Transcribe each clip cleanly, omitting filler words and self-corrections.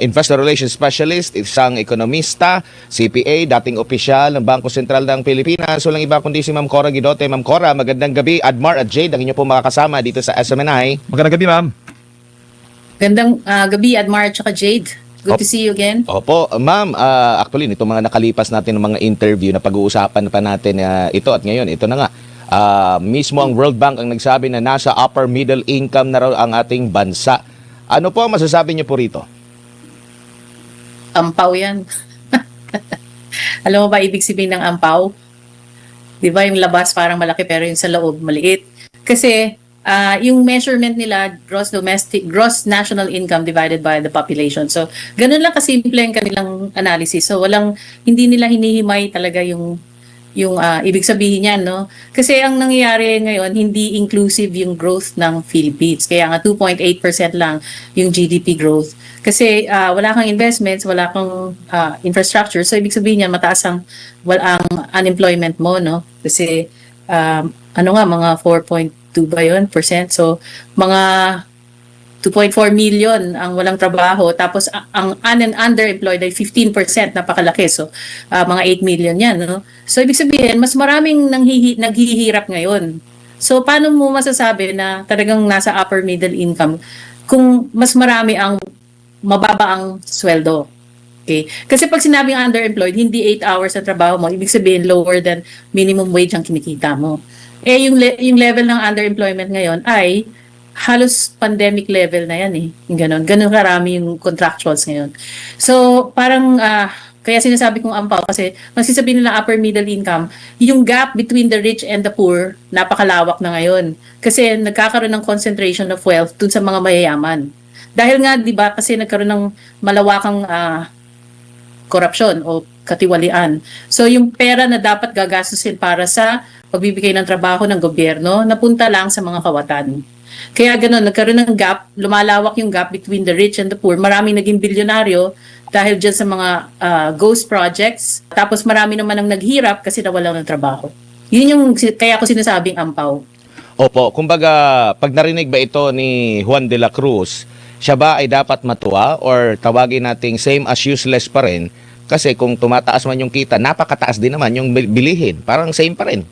Investor Relations Specialist, isang ekonomista, CPA, dating opisyal ng Bangko Sentral ng Pilipinas. Walang iba kundi si Ma'am Cora Guidote. Ma'am Cora, magandang gabi. Admar at Jade, ang inyo po makakasama dito sa SMNI. Magandang gabi, ma'am. Gandang gabi, Admar at Jade. Good to see you again. Opo, ma'am, actually, nito mga nakalipas natin ng mga interview na pag-uusapan pa natin ito at ngayon, ito na nga. Mismo ang World Bank ang nagsabi na nasa upper middle income na raw ang ating bansa. Ano po ang masasabi niyo po rito? Ampaw yan. Alam mo ba ibig sabihin ng ampaw? Di ba yung labas parang malaki pero yung sa loob maliit? Kasi yung measurement nila, gross national income divided by the population. So, ganun lang kasimple ang kanilang analysis. So, hindi nila hinihimay talaga yung ibig sabihin niyan, no? Kasi ang nangyayari ngayon, hindi inclusive yung growth ng Philippines. Kaya nga 2.8% lang yung GDP growth. Kasi wala kang investments, wala kang infrastructure. So ibig sabihin niyan, mataas ang unemployment mo, no? Kasi mga 4.2 ba yun percent? So mga 2.4 million ang walang trabaho, tapos ang underemployed ay 15%, napakalaki. So, mga 8 million yan. No? So, ibig sabihin, mas maraming naghihirap ngayon. So, paano mo masasabi na talagang nasa upper middle income kung mas marami ang mababa ang sweldo? Okay? Kasi pag sinabing underemployed, hindi 8 hours na trabaho mo, ibig sabihin lower than minimum wage ang kinikita mo. Yung level ng underemployment ngayon ay halos pandemic level na yan yung ganun karami yung contractuals ngayon. So parang kaya sinasabi kong ampaw kasi magsisabi nila upper middle income, yung gap between the rich and the poor napakalawak na ngayon kasi nagkakaroon ng concentration of wealth dun sa mga mayayaman. Dahil nga 'di ba kasi nagkaroon ng malawakang korupsyon o katiwalian. So yung pera na dapat gagastusin para sa pagbibigay ng trabaho ng gobyerno napunta lang sa mga kawatan. Kaya gano'n, nagkaroon ng gap, lumalawak yung gap between the rich and the poor. Maraming naging bilyonaryo dahil dyan sa mga ghost projects. Tapos marami naman ang naghirap kasi nawalan ng trabaho. Yun yung kaya ko sinasabing ampaw. Opo, kumbaga, pag narinig ba ito ni Juan de la Cruz, siya ba ay dapat matuwa or tawagin nating same as useless pa rin? Kasi kung tumataas man yung kita, napakataas din naman yung bilihin. Parang same pa rin.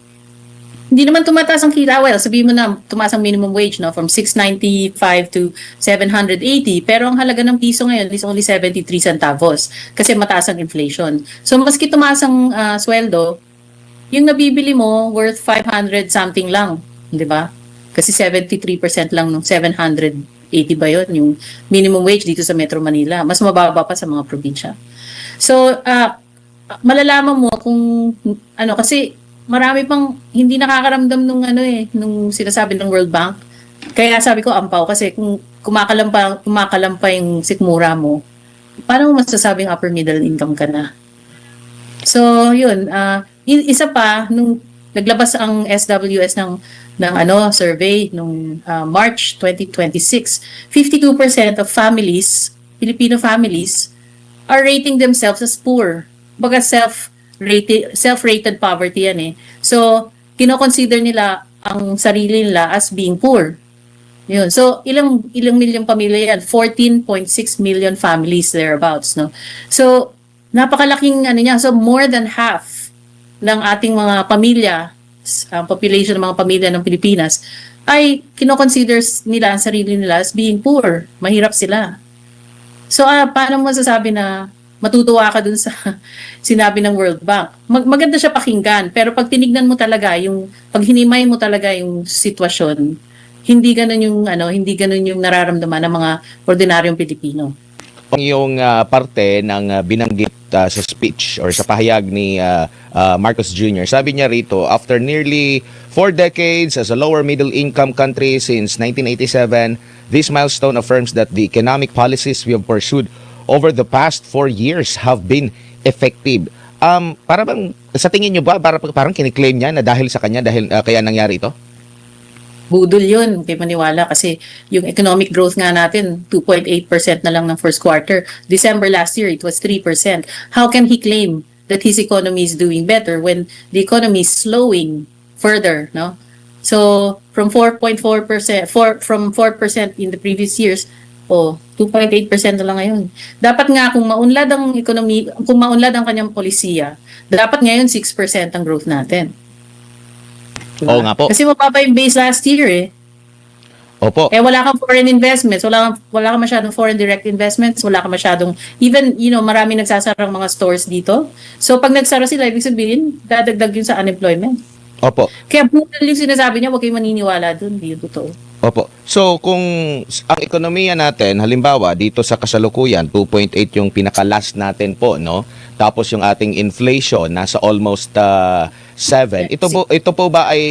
Hindi naman tumataas ang kita. Well, sabihin mo na, tumaas ang minimum wage, no? From 695 to 780. Pero ang halaga ng piso ngayon is only 73 centavos kasi mataas ang inflation. So, maski tumaas ang sweldo, yung nabibili mo worth 500 something lang. Di ba? Kasi 73% lang ng 780 ba yun? Yung minimum wage dito sa Metro Manila. Mas mababa pa sa mga probinsya. So, malalaman mo kung kasi marami pang hindi nakakaramdam nung sinasabi ng World Bank. Kaya sabi ko ampaw kasi kung kumakalampa yung sikmura mo, paano mo masasabing upper middle income ka na? So, yun. Isa pa, nung naglabas ang SWS ng survey nung March 2026, 52% of families, Filipino families, are rating themselves as poor. Baga self-rated poverty yan So, kino-consider nila ang sarili nila as being poor. Yun. So, ilang milyong pamilya yan? 14.6 million families thereabouts, no? So, napakalaking niya. So, more than half ng ating mga pamilya, population ng mga pamilya ng Pilipinas, ay kino-consider nila ang sarili nila as being poor. Mahirap sila. So, paano mo masasabi na matutuwa ka dun sa sinabi ng World Bank? Maganda siya pakinggan, pero pag tinignan mo talaga, pag hinimay mo talaga yung sitwasyon, hindi ganun yung nararamdaman ng mga ordinaryong Pilipino. Yung parte ng binanggit sa speech or sa pahayag ni Marcos Jr., sabi niya rito, after nearly 4 decades as a lower middle income country since 1987, this milestone affirms that the economic policies we have pursued over the past 4 years have been effective. Para bang, sa tingin nyo ba, parang kiniklaim niya na dahil sa kanya, kaya nangyari ito? Budol yun, kay maniwala, kasi yung economic growth nga natin, 2.8% na lang ng first quarter. December last year, it was 3%. How can he claim that his economy is doing better when the economy is slowing further, no? So, from 4.4%, from 4% in the previous years, O, 2.8% na lang ngayon. Dapat nga kung maunlad ang economy, kung maunlad ang kanyang polisiya, dapat ngayon 6% ang growth natin. Diba? Oo nga po. Kasi mababa yung base last year eh. Opo. Wala kang foreign investments, wala kang masyadong foreign direct investments, wala kang masyadong, even, marami nagsasarang mga stores dito. So, pag nagsara sila, ibig sabihin, dadagdag yun sa unemployment. Opo. Kaya butal yung sinasabi niya, huwag kayong maniniwala dun, hindi yun totoo. Opo. So, kung ang ekonomiya natin, halimbawa, dito sa kasalukuyan, 2.8 yung pinaka-last natin po, no? Tapos yung ating inflation, nasa almost 7. Ito po ba ay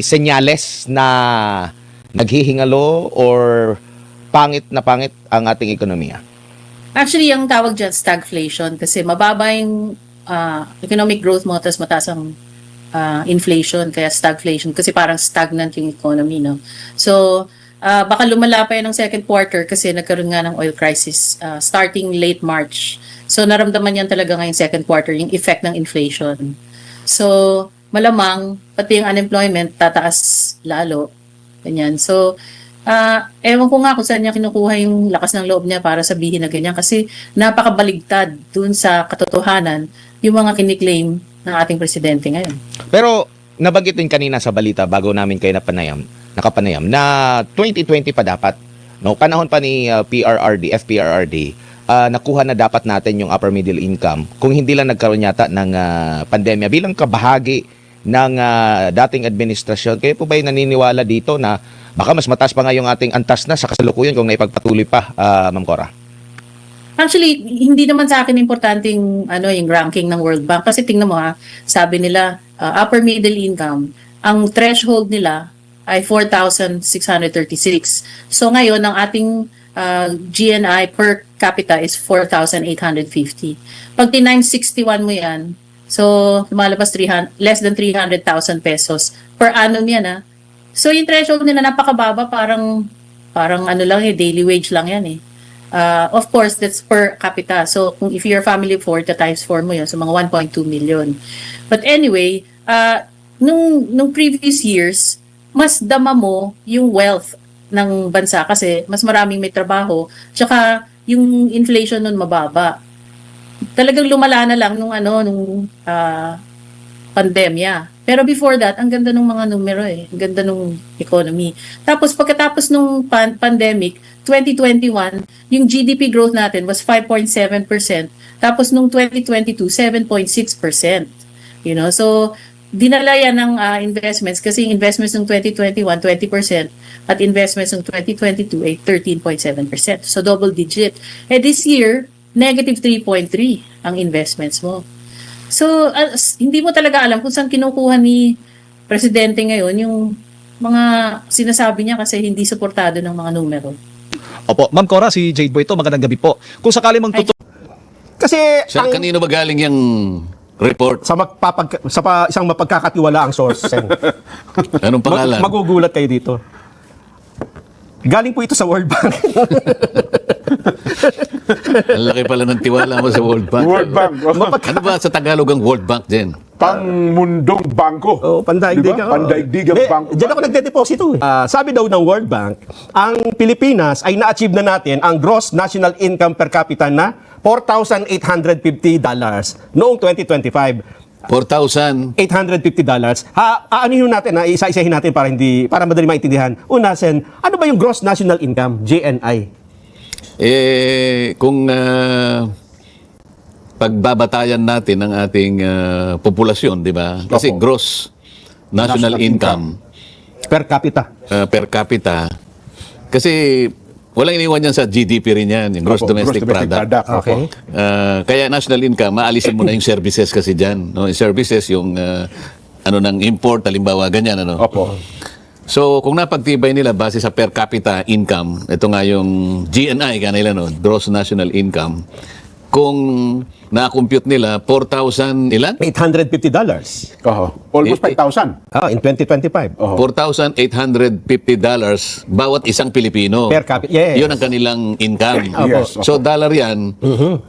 senyales na naghihingalo or pangit ang ating ekonomiya? Actually, yung tawag dyan, stagflation, kasi mababa yung economic growth mo, tapos mataas ang inflation, kaya stagflation, kasi parang stagnant yung economy, no? So, baka lumala pa yan ng second quarter kasi nagkaroon nga ng oil crisis starting late March. So, naramdaman yan talaga ngayong second quarter, yung effect ng inflation. So, malamang, pati yung unemployment, tataas lalo. Ganyan. So, ewan ko nga kung saan niya kinukuha yung lakas ng loob niya para sabihin na ganyan kasi napakabaligtad dun sa katotohanan yung mga kiniklaim ng ating presidente ngayon. Pero nabanggit din kanina sa balita bago namin kayo nakapanayam na 2020 pa dapat, no? Panahon pa ni FPRRD, nakuha na dapat natin yung upper middle income kung hindi lang nagkaroon yata ng pandemya bilang kabahagi ng dating administrasyon. Kayo po ba naniniwala dito na baka mas mataas pa nga yung ating antas na sa kasalukuyan kung naipagpatuloy pa, Ma'am Cora? Actually, hindi naman sa akin importante yung ranking ng World Bank kasi tingnan mo sabi nila upper middle income, ang threshold nila ay 4,636. So ngayon ang ating GNI per capita is 4,850. Pag times 61 mo yan, so lumalabas less than 300,000 pesos per annum yan So yung threshold nila napakababa, parang daily wage lang yan Of course, that's per capita. So, if you're family of 4, times 4 mo yun. So, mga 1.2 million. But anyway, nung previous years, mas dama mo yung wealth ng bansa kasi mas maraming may trabaho. Tsaka, yung inflation nun mababa. Talagang lumala na lang nung pandemya. Pero before that, ang ganda ng mga numero Ang ganda ng economy. Tapos pagkatapos nung pandemic, 2021, yung GDP growth natin was 5.7%. Tapos nung 2022, 7.6%. So dinala yan ng investments kasi yung investments ng 2021, 20% at investments ng 2022 ay 13.7%. So double digit. This year, negative 3.3 ang investments mo. So, hindi mo talaga alam kung saan kinukuha ni Presidente ngayon yung mga sinasabi niya kasi hindi suportado ng mga numero. Opo, Ma'am Cora, si Jade Boy ito, magandang gabi po. Kung sakali Kasi Kanino ba galing yung report? sa isang mapagkakatiwalaang source, Sen. Anong pangalan? Magugulat kayo dito. Galing po ito sa World Bank. Ang laki pala ng tiwala mo sa World Bank. World Bank. Ano ba sa Tagalog ang World Bank din? Pangmundong bangko. Pandaigdigang. Diba? Pandaigdigang bangko. Diyan ako nagdedeposito sabi daw ng World Bank, ang Pilipinas ay na-achieve na natin ang gross national income per capita na $4,850 noong 2025. $4,000. $850. Aanihin natin, isa-isahin natin para madali maintindihan. Una, Sen, ano ba yung gross national income, GNI? Kung pagbabatayan natin ng ating populasyon, di ba? Kasi Opo. gross national income Per capita. per capita. Kasi walang iniwan yan sa GDP rin yan, yung gross Opo, domestic product. Okay. Kaya national income, maalisin mo na yung services kasi dyan. No? Yung services, yung ng import, halimbawa, ganyan. Opo. So, kung napagtibay nila base sa per capita income, ito nga yung GNI kanila, gross national income, kung na-compute nila 4,000 ilan? $850. Oho. Almost 5,000. In 2025. Oho. $4,850 bawat isang Pilipino. Per capita. Yes. Yun ang kanilang income. Yes. So dollar yan,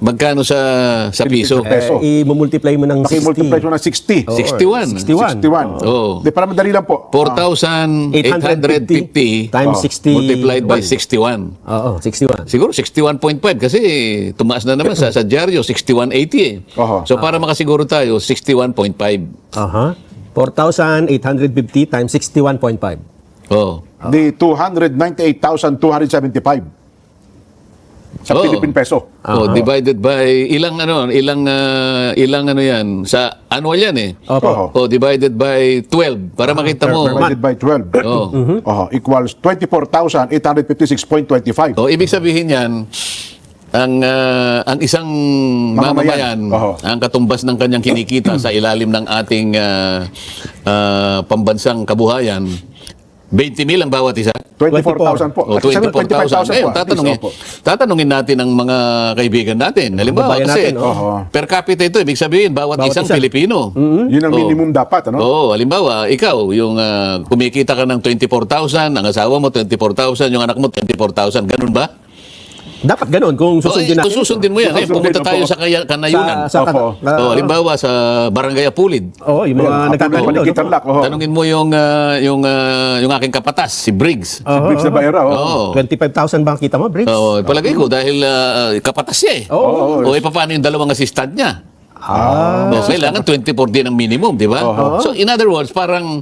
magkano sa piso? Peso. I-multiply mo ng 60. Paki-multiply mo ng 60. 61. 61. 61. Oh. Di, para madali lang po. 4,850 times 60. multiplied by 61. Oo, 61. Siguro 61.5 kasi tumaas na naman sa dyaryo 61.80 eh. Oho. So para makasiguro tayo 61.5. Aha. 4,850 times 61.5. Oh. Di 298,275 sa Oo. Philippine peso. Oh, divided by ilang ano yan sa annual yan eh. Opo. Oh, divided by 12 para makita mo. Divided by 12. Oh. Oho. Equals 24,856.25. Oh, ibig sabihin yan ang isang mamamayan, Oho. ang katumbas ng kanyang kinikita sa ilalim ng ating pambansang kabuhayan, 20,000 ang bawat isa. 24,000 po. O, 24,000. Ngayon, tatanungin natin ang mga kaibigan natin. Halimbawa, Kababayan kasi natin, per capita ito, ibig sabihin, bawat isang isa. Pilipino. Yun ang minimum dapat, ano? Oo, halimbawa, ikaw, yung kumikita ka ng 24,000, ang asawa mo 24,000, yung anak mo 24,000, ganun ba? Dapat ganun kung susundin natin. Kung susundin mo yan, pumunta tayo sa kanayunan. Opo. Halimbawa, sa Barangay Apulid. Oo, yung mga nagtatrabaho. Tarlac. Oho. Tanungin mo yung aking kapatas, si Briggs. Briggs na Baera. Oo. Oh. 25,000 ba ang kita mo, Briggs? Oo, palagay ko dahil kapatas niya eh. Oo. O paano yung dalawang assistant niya? Ah. Kailangan 24 din ang minimum, di ba? So in other words, parang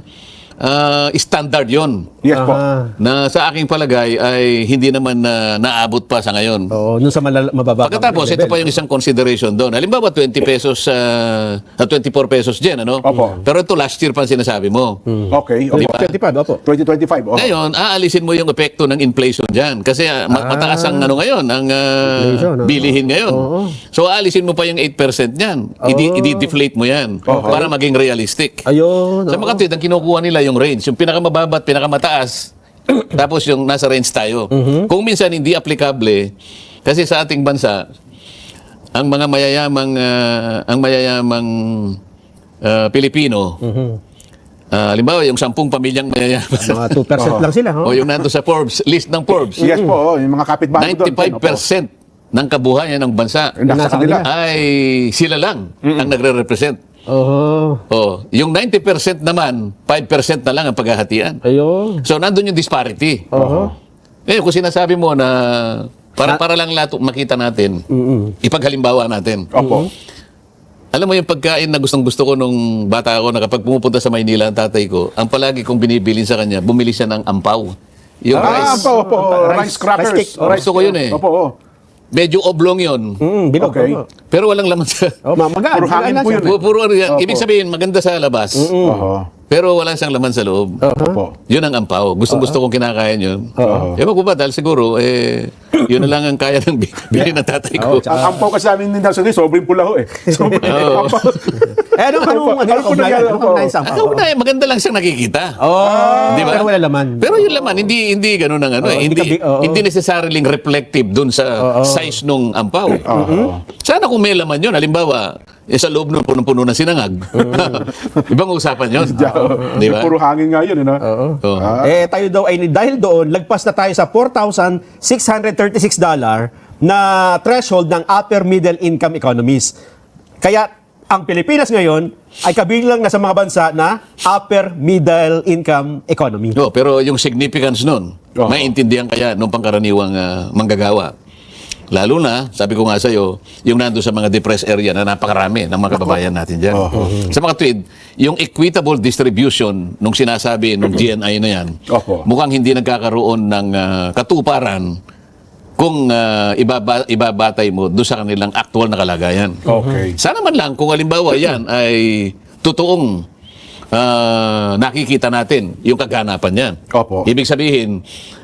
standard yon Yes po. na sa aking palagay ay hindi naman naabot pa sa ngayon. Oo, nun sa mababa. Pagkatapos, ito pa yung isang consideration doon. Halimbawa, 20 pesos, 24 pesos dyan, ano? Opo. Pero ito last year pa sinasabi mo. Okay. Di Opo. ba? 25, opo. 2025. Oho. Ngayon, aalisin mo yung epekto ng inflation dyan. Kasi mataas ang ano ngayon, ang Inflation, oo. bilihin ngayon. Oo. So, aalisin mo pa yung 8% niyan. I-deflate mo yan para maging realistic. Ayun. Sa mga tweet, ang kinukuha nila yung range. Yung pinakamababa at pinakamataas. Tapos yung nasa range tayo. Kung minsan hindi applicable, kasi sa ating bansa, ang mga mayayamang Pilipino, halimbawa yung 10 pamilyang mayayaman, Mga 2% lang sila. o yung nando sa Forbes, list ng Forbes, Yes po. Oh. Yung mga kapitbahay doon. 95% ng kabuhayan ng bansa Nasa kanila. ay sila lang ang nagre-represent. Oo. Oh, yung 90% naman, 5% na lang ang paghahatian. Ayun. So, nandun yung disparity. Oo. Kung sinasabi mo na para lang lahat makita natin, ipaghalimbawa natin. Opo. Alam mo yung pagkain na gustong-gusto ko nung bata ako na kapag pumupunta sa Maynila ang tatay ko, ang palagi kong binibilin sa kanya, bumili siya ng ampaw. Yung rice. Opo. Rice crackers. Rice cake. Gusto ko yun eh. Opo. Medyo oblong yun. Bilog. Okay. Oo. Pero walang laman sa... Oh, mamagaan. Puro hangin po yun. Puro ano yan. Opo. Ibig sabihin, maganda sa labas. Oho. Pero wala siyang laman sa loob. Opo. Yun ang ampaw. Gustong-gusto kong kinakain yun. Oo. Ewan ko ba, dahil siguro, yun na lang ang kaya ng bilhin ng tatay ko. Ang ampaw kasi namin ni Nelson, sobrang pula ho eh. Sobrang Oo. ampaw. Anong sa Ano na, maganda lang siyang nakikita. Oh, Di ba? pero wala laman. Pero yung laman, hindi ganun ang ano. Hindi necessarily reflective dun sa size nung ampaw. Sana kung may laman yun, halimbawa, sa loob nun punong-puno ng sinangag. Ibang usapan yun. Di ba? Puro hangin nga yun. Oo. Tayo daw ay dahil doon, lagpas na tayo sa $4,636 na threshold ng upper middle income economies. Kaya ang Pilipinas ngayon ay kabilang na sa mga bansa na upper middle income economy. No, pero yung significance nun, Oo. maintindihan kaya nung pangkaraniwang manggagawa. Lalo na, sabi ko nga sa'yo, yung nando sa mga depressed area na napakarami ng mga kababayan natin dyan. Sa mga tweet, yung equitable distribution nung sinasabi nung GNI na yan, Opo. mukhang hindi nagkakaroon ng katuparan kung ibabatay mo doon sa kanilang actual na kalagayan. Okay. Sana man lang kung halimbawa yan ay totoong nakikita natin yung kaganapan yan. Opo. Ibig sabihin,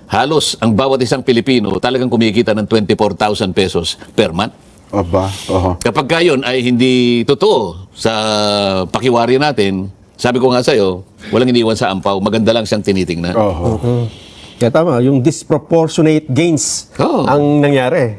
halos ang bawat isang Pilipino talagang kumikita ng 24,000 pesos per month. Aba. Oho. Kapag gayon ay hindi totoo sa pakiwari natin, sabi ko nga sa'yo, walang iniwan sa ampaw, maganda lang siyang tinitingnan. Oho. Kaya tama, yung disproportionate gains Oo. ang nangyari.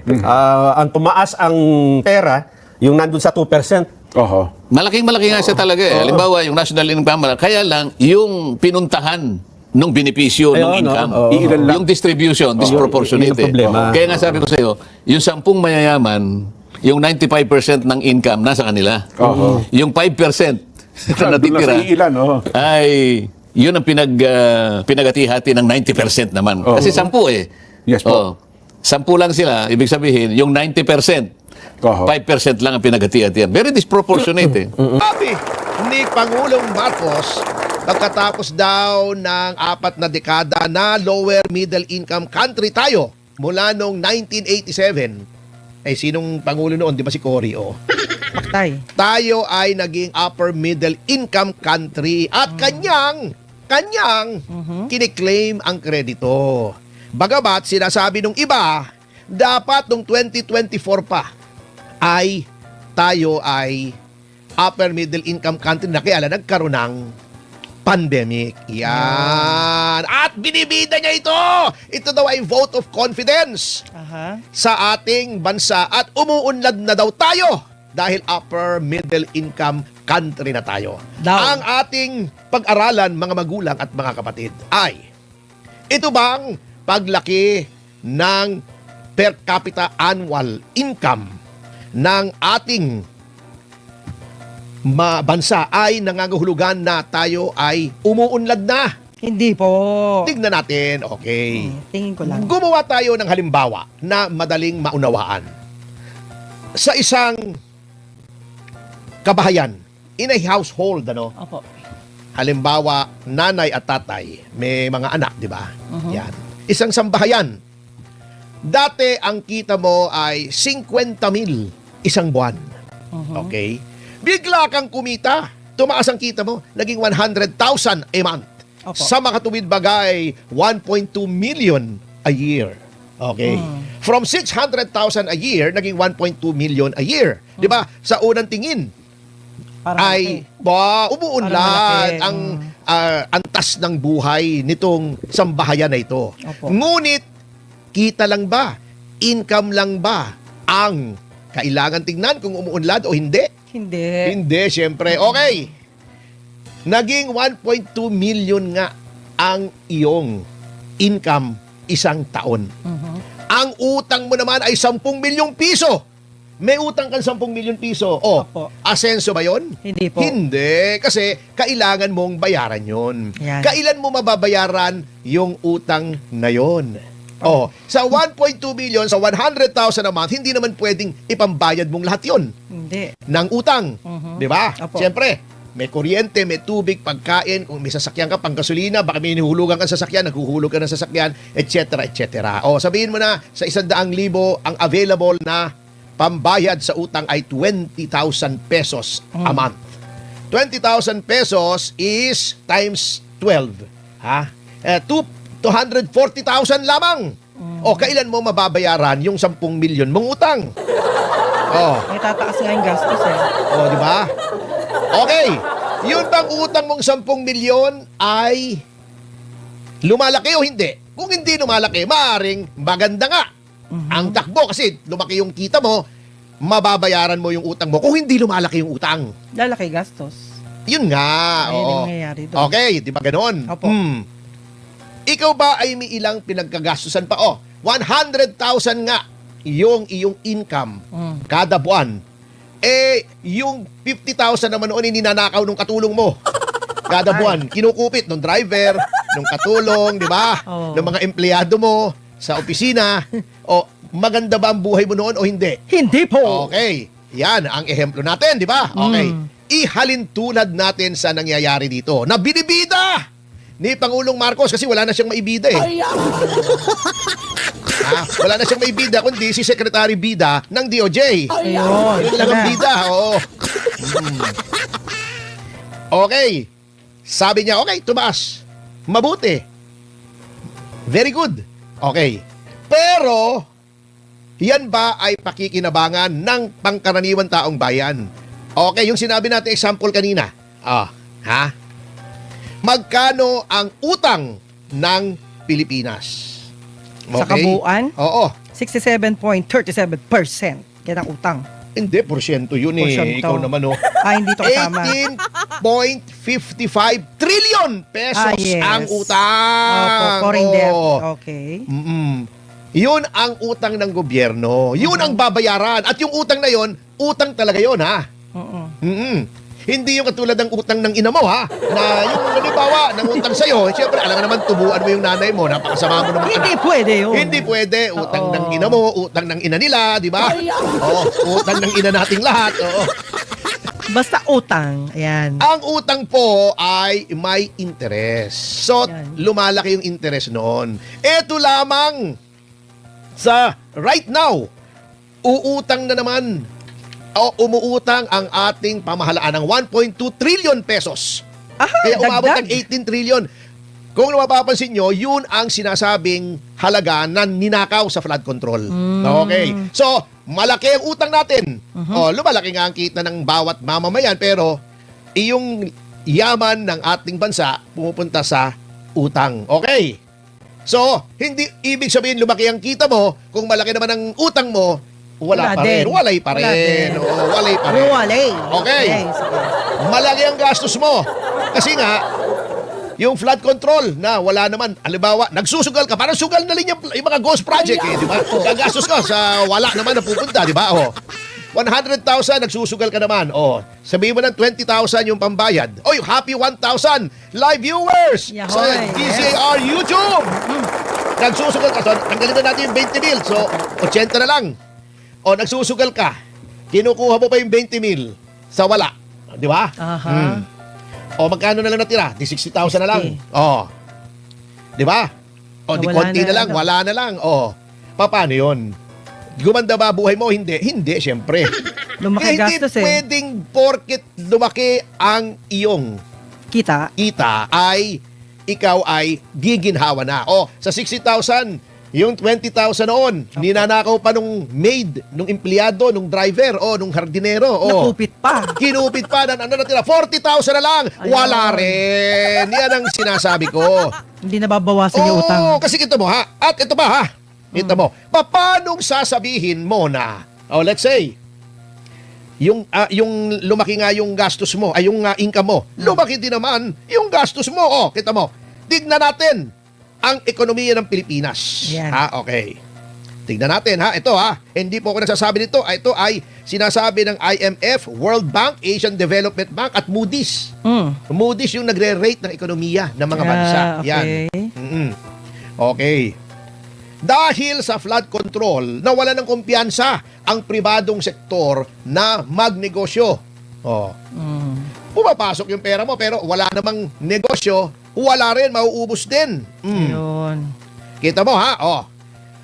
Ang tumaas ang pera, yung nandun sa 2%. Oho. Malaking-malaki nga siya talaga eh. Halimbawa, yung national income, kaya lang, yung pinuntahan ng benepisyo ng Ayun, income, oo. Iilan lang. yung distribution, disproportionate. yun ang problema. Kaya nga sabi ko sa iyo, yung 10 mayayaman, yung 95% ng income nasa kanila. Oo. Yung 5% na Doon lang natitira, sa iilan, oho. ay yun ang pinagati-hati ng 90% naman. Oo. Kasi 10 eh. Yes po. 10 lang sila, ibig sabihin, yung 90%, Oho. 5% lang ang pinagati-hatian. Very disproportionate eh. Sabi ni Pangulong Marcos, pagkatapos daw ng 4 na dekada na lower middle income country tayo mula noong 1987, ay sinong Pangulo noon? Di ba si Cory? Oh. Tayo ay naging upper middle income country at kanyang kiniklaim ang kredito. Bagamat sinasabi nung iba, dapat nung 2024 pa ay tayo ay upper middle income country na kaya lang nagkaroon ng pandemic. Yan. At binibida niya ito. Ito daw ay vote of confidence sa ating bansa at umuunlad na daw tayo dahil upper middle income country na tayo. Ang ating pag-aralan, mga magulang at mga kapatid, ay ito bang paglaki ng per capita annual income ng ating bansa ay nangangahulugan na tayo ay umuunlad na. Hindi po. Tignan natin, okay. Tingin ko lang. Gumawa tayo ng halimbawa na madaling maunawaan. Sa isang kabahayan, in a household, ano? Opo. Halimbawa, nanay at tatay, may mga anak, di ba? Yan. Isang sambahayan. Dati, ang kita mo ay 50,000 isang buwan. Okay? Bigla kang kumita. Tumaas ang kita mo. Naging 100,000 a month. Opo. Sa makatuwid bagay, 1.2 million a year. Okay? From 600,000 a year, naging 1.2 million a year. Di ba? Sa unang tingin, Parang ay Parang umuunlad malaki. ang antas ng buhay nitong sambahayan na ito. Opo. Ngunit, kita lang ba? Income lang ba ang kailangan tingnan kung umuunlad o hindi? Hindi. Hindi, syempre. Okay. Naging 1.2 million nga ang iyong income isang taon. Ang utang mo naman ay 10 milyong piso. May utang kang 10 milyong piso. O, Opo. asenso ba yon? Hindi po. Hindi. Kasi kailangan mong bayaran yon. Yan. Kailan mo mababayaran yung utang na yon? Oh, sa 1.2 million, sa 100,000 a month, hindi naman pwedeng ipambayad mong lahat yon Hindi. ng utang. Di ba? Opo. Siyempre, may kuryente, may tubig, pagkain, kung may sasakyan ka, panggasolina, baka may hinuhulugan ka sa sasakyan, naghuhulog ka ng sasakyan, etc., etc. O, sabihin mo na, sa 100,000 ang available na pambayad sa utang ay 20,000 pesos a month. 20,000 pesos is times 12. Ha? 240,000 lamang. O, kailan mo mababayaran yung 10 milyon mong utang? Oh. May tataas nga yung gastos eh. O, di ba? Okay. Yun bang utang mong 10 milyon ay lumalaki o hindi? Kung hindi lumalaki, maaaring maganda nga ang takbo kasi lumaki yung kita mo, mababayaran mo yung utang mo kung hindi lumalaki yung utang. Lalaki gastos. Yun nga. Ayun yung Oo. nangyayari doon. Okay, di ba ganon? Opo. Ikaw ba ay may ilang pinagkagastusan pa? 100,000 nga yung iyong income kada buwan. Eh, yung 50,000 naman noon ninanakaw nung katulong mo. Kada buwan, kinukupit ng driver, ng katulong, di ba? Oo. Ng mga empleyado mo sa opisina. O, maganda ba ang buhay mo noon o hindi? Hindi po. Okay. Yan ang ehemplo natin, di ba? Okay. Ihalin tulad natin sa nangyayari dito na binibida ni Pangulong Marcos kasi wala na siyang maibida eh. Wala na siyang maibida kundi si Secretary Bida ng DOJ. Ayun. Yun lang ang bida, oo. Okay. Sabi niya, okay, tumaas. Mabuti. Very good. Okay. Pero, yan ba ay pakikinabangan ng pangkaraniwan taong bayan? Okay, yung sinabi natin example kanina. Ha? Magkano ang utang ng Pilipinas. Sa kabuuan, Oo. 67.37% yan ang utang. Hindi, porsyento yun eh. Porsyento. Ikaw naman oh. Hindi to kasama. 18.55 trillion pesos Yes. ang utang. Opo, foreign debt. Oo. Okay. Yun ang utang ng gobyerno. Yun ang babayaran. At yung utang na yun, utang talaga yun ha. Hindi yung katulad ng utang ng ina mo ha. Na yung halimbawa, ng utang sa'yo, siyempre alam nga naman tubuan mo yung nanay mo, napakasama mo naman. Hindi pwede yun. Hindi pwede. Utang Oo. ng ina mo, utang ng ina nila, di ba? Oo, utang ng ina nating lahat. Oo. Basta utang. Ayan. Ang utang po ay may interest. So, Yan. lumalaki yung interest noon. Ito lamang sa right now, uutang na naman o umuutang ang ating pamahalaan ng 1.2 trillion pesos. Kaya umabot ng 18 trillion. Kung mapapansin nyo, yun ang sinasabing halaga na ninakaw sa flood control. Okay. So, malaki ang utang natin. Lumalaki nga ang kita ng bawat mamamayan, pero iyong yaman ng ating bansa pumupunta sa utang. Okay. So, hindi ibig sabihin lumaki ang kita mo, kung malaki naman ang utang mo, wala pa rin. din. Walay pa Wala rin. din. Oo, walay pa rin. Walay. Okay. Sige. Malaki ang gastos mo. Kasi nga, yung flood control na wala naman, halimbawa, nagsusugal ka, parang sugal na rin yung mga ghost project eh, di ba? Gagastos ka sa wala naman na pupunta, di ba? 100,000, nagsusugal ka naman. Sabihin mo ng 20,000 yung pambayad. Yung happy 1,000 live viewers sa Yahoy. DCAR YouTube. Nagsusugal ka. So, tanggalin na natin yung 20 mil. So, 80 na lang. Nagsusugal ka. Kinukuha mo pa yung 20 mil sa wala. Di ba? Aha. Magkano na lang natira? Di 60,000 na lang. 60. Di ba? Di Wala konti na na lang, lang. wala na lang. Paano yun? Gumanda ba buhay mo? Hindi, syempre. Lumaki Hindi gastos eh. pwedeng porket lumaki ang iyong Kita. kita ay ikaw ay giginhawa na. Sa 60,000, yung 20,000 noon, ninanakaw pa nung maid, nung empleyado, nung driver, nung hardinero. Nakupit pa. Kinupit pa ng ano natira, 40,000 na lang. Ayun. Wala rin. Yan ang sinasabi ko. Hindi nababawasan yung utang. Kasi ito mo ha. At ito ba ha? Ito mo. Paano sasabihin mo na, let's say, yung lumaki nga yung gastos mo, ay yung income mo, lumaki din naman yung gastos mo. Kita mo. Tignan natin ang ekonomiya ng Pilipinas. Yan. Okay. Tignan natin ha. Ito ha. Hindi po ako nagsasabi nito. Ito ay sinasabi ng IMF, World Bank, Asian Development Bank at Moody's. Moody's yung nagre-rate ng ekonomiya ng mga bansa. Yan. Okay. Okay. Dahil sa flood control, nawala ng kumpiyansa ang pribadong sektor na magnegosyo. Pumapasok yung pera mo pero wala namang negosyo, wala rin, mauubos din. Yun. Kita mo ha,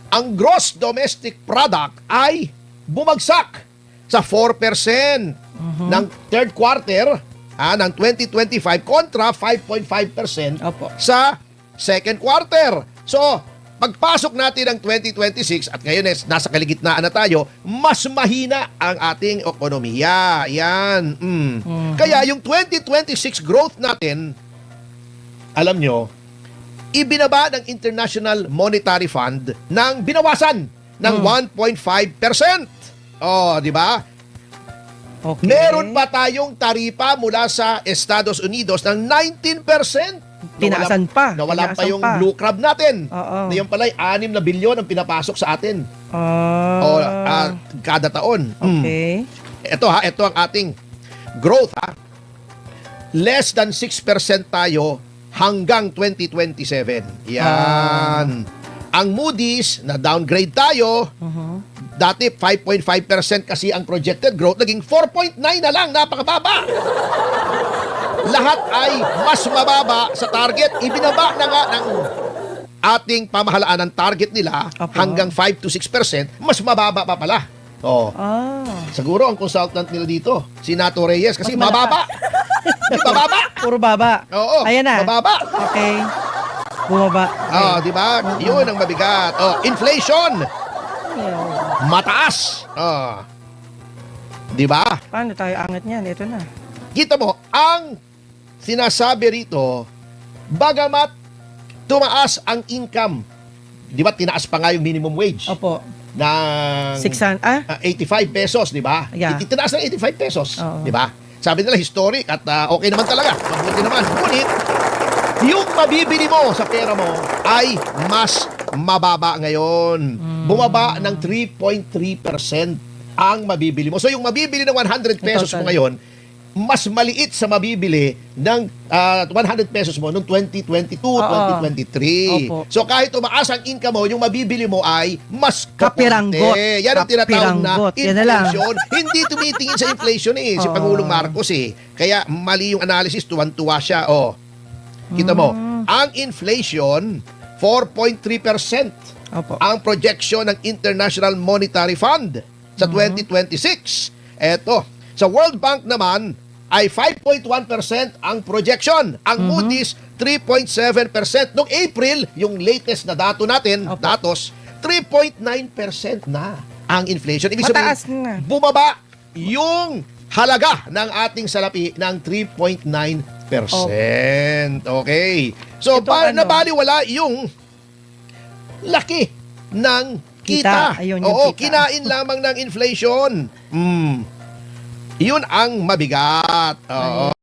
ang gross domestic product ay bumagsak sa 4% ng third quarter ng 2025 kontra 5.5% Opo. sa second quarter. So, pagpasok natin ng 2026 at ngayon nasa kaligitnaan na tayo, mas mahina ang ating ekonomiya. Yan. Kaya yung 2026 growth natin, alam nyo, ibinaba ng International Monetary Fund ng binawasan ng 1.5%. Di ba? Okay. Meron pa tayong taripa mula sa Estados Unidos ng 19%. Tinaasan pa. Nawalan pa Tinaasan yung pa. blue crab natin. Oo. Na yung pala 6 na bilyon ang pinapasok sa atin. Kada taon. Okay. Ito ang ating growth ha. Less than 6% tayo hanggang 2027. Yan. Ang Moody's na downgrade tayo. Dati 5.5% kasi ang projected growth, naging 4.9 na lang, napakababa. Lahat ay mas mababa sa target. Ibinaba na nga ng ating pamahalaan ng target nila hanggang 5 to 6%, mas mababa pa pala. Siguro ang consultant nila dito, si Nato Reyes, kasi mababa. Di bababa. Puro baba. Oo, Ayan na. mababa. Okay. Bumaba. Okay. Di ba? Yun ang mabigat. Inflation. Mataas. Di ba? Paano tayo angat niyan? Ito na. Kita mo, ang sinasabi rito, bagamat tumaas ang income. Di ba, tinaas pa nga yung minimum wage Opo. ng 600, 85 pesos, di ba? Yeah. Tinaas ng 85 pesos, Oo. di ba? Sabi nila historic at okay naman talaga. Mabuti naman. Ngunit, yung mabibili mo sa pera mo ay mas mababa ngayon. Bumaba ng 3.3% ang mabibili mo. So yung mabibili ng 100 pesos mo Total. ngayon, mas maliit sa mabibili ng 100 pesos mo noong 2022, 2023. Opo. So kahit tumaas ang income mo, yung mabibili mo ay mas Kapiranggot. kapunti. Yan ang tinatawag na Kapiranggot. Yan na lang. inflation. Hindi tumitingin sa inflation si Oo. Pangulong Marcos Kaya mali yung analysis, tuwan-tuwa siya. Kita mo, ang inflation, 4.3% Opo. ang projection ng International Monetary Fund sa 2026. Eto, sa World Bank naman ay 5.1% ang projection. Ang Moody's 3.7%. Noong April, yung latest na dato natin, Opo. datos, 3.9% na ang inflation. Ibig Mataas sabihin, na. bumaba yung halaga ng ating salapi ng 3.9%. Okay. So, Ito ano? nabaliwala yung laki ng kita. Kita. Ayun, yung Oo, kita. kinain lamang ng inflation. Yun ang mabigat. Oo.